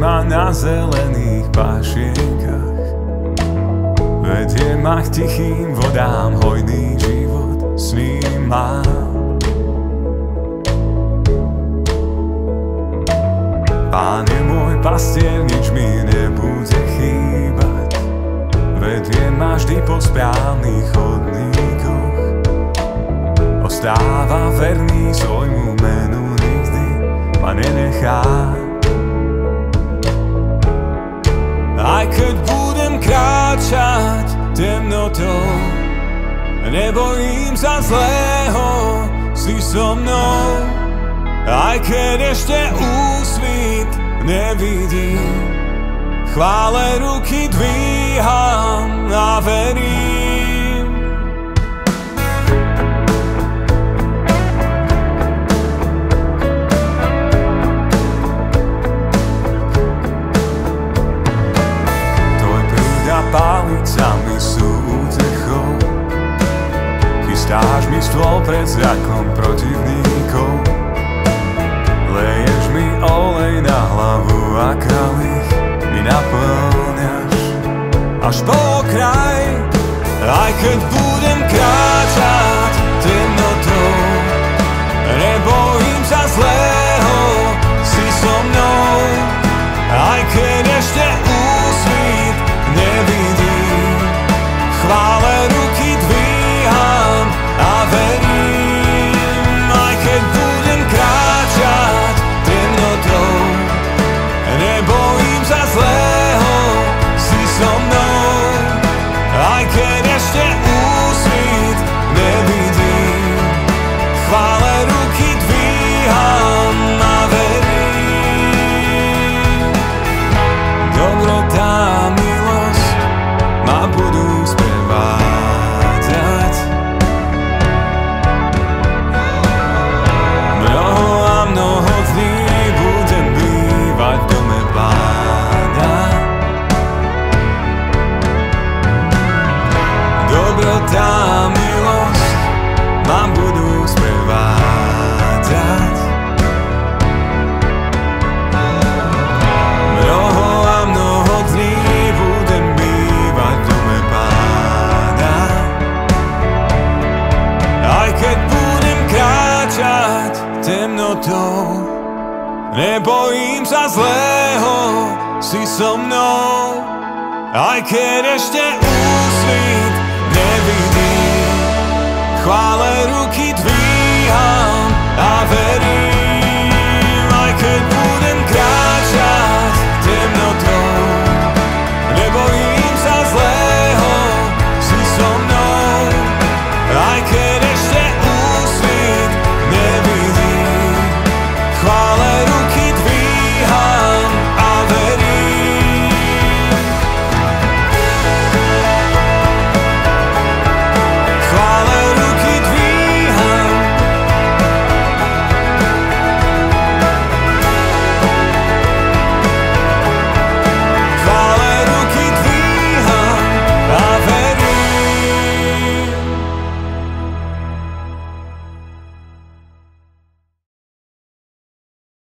ma na zelených pášienkach. Vedie ma k tichým vodám, hojný život s ním mám. Pán je môj pastier, nič mi nebude chýbať. Vedie ma vždy po správnych chodníkoch. Ostáva verný svojmu menu, nikdy ma nenechá. Aj keď budem kráčať temnotou, nebojím sa zlého, si so mnou. Aj keď ešte úsvit nevidím, chvále ruky dvíham a verím. Tvoj prúd a palica mi sú útechou, chystáš mi stôl pred zrakom protivníkov. Leješ mi olej na hlavu a kalich mi naplňaš až po okraj. Aj keď budem kráčať temnotou, nebojím sa zlého, si so mnou. Aj keď ešte úsvit nevidím, chvále ruky dvíham a verím. Aj keď budem kráčať temnotou, nebojím sa zlého, si so mnou. Aj keď ešte úsvit nevidím, chvále ruky dvíham a verím. Dobrota a milosť ma budú sprevádzať. Mnoho a mnoho dní budem bývať v dome Pána. Dobrota a milosť ma budú sprevádzať. Mnoho a mnoho dní budem bývať v dome Pána. Aj keď budem kráčať temnotou, nebojím sa zlého, si so mnou. Aj keď ešte úsvit nevidím, chvále ruky dvíham